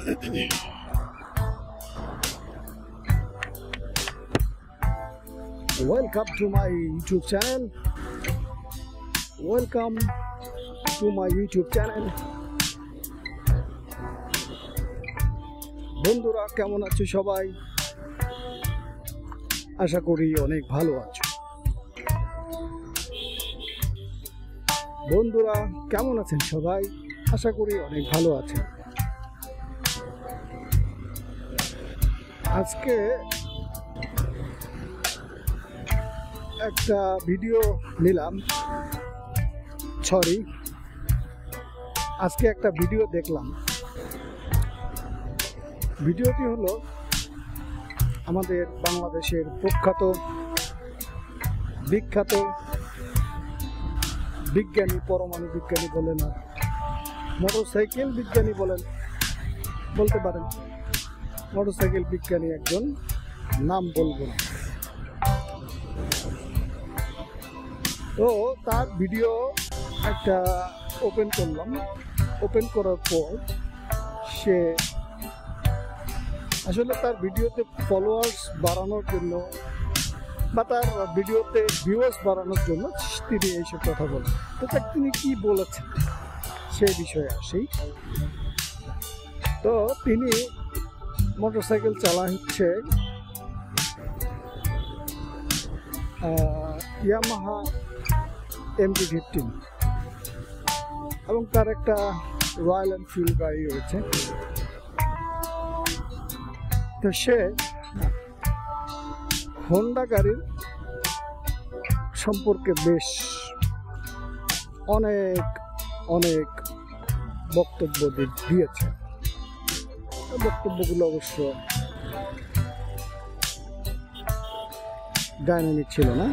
Welcome to my YouTube channel. Welcome to my YouTube channel. বন্ধুরা কেমন আছো সবাই? আশা করি অনেক ভালো আছো। বন্ধুরা কেমন আছেন সবাই? আশা করি অনেক ভালো আছেন। আজকে একটা ভিডিও নিলাম, আজকে একটা ভিডিও দেখলাম। ভিডিওটি হলো আমাদের বাংলাদেশের বিখ্যাত বিজ্ঞানী, পরমাণু বিজ্ঞানী বলেন আর মোটরসাইকেল বিজ্ঞানী বলতে পারেন। মোটরসাইকেল বিজ্ঞানী একজন, নাম বলবো না। তো তার ভিডিও একটা ওপেন করলাম। ওপেন করার পর সে আসলে তার ভিডিওতে ফলোয়ার্স বাড়ানোর জন্য বা তার ভিডিওতে ভিউয়ার্স বাড়ানোর জন্য তিনি এইসব কথা বলেন। তো তিনি কি বলেছেন সেই বিষয়ে আসি। তো তিনি মোটরসাইকেল চালাচ্ছে ইয়ামাহা MT-15 এবং তার একটা রয়্যাল এনফিল্ড গাড়ি রয়েছে। তো সে হোন্ডা গাড়ির সম্পর্কে বেশ অনেক বক্তব্য দিয়েছে। বক্তব্যগুলো অবশ্য ডাইনামিক ছিল না।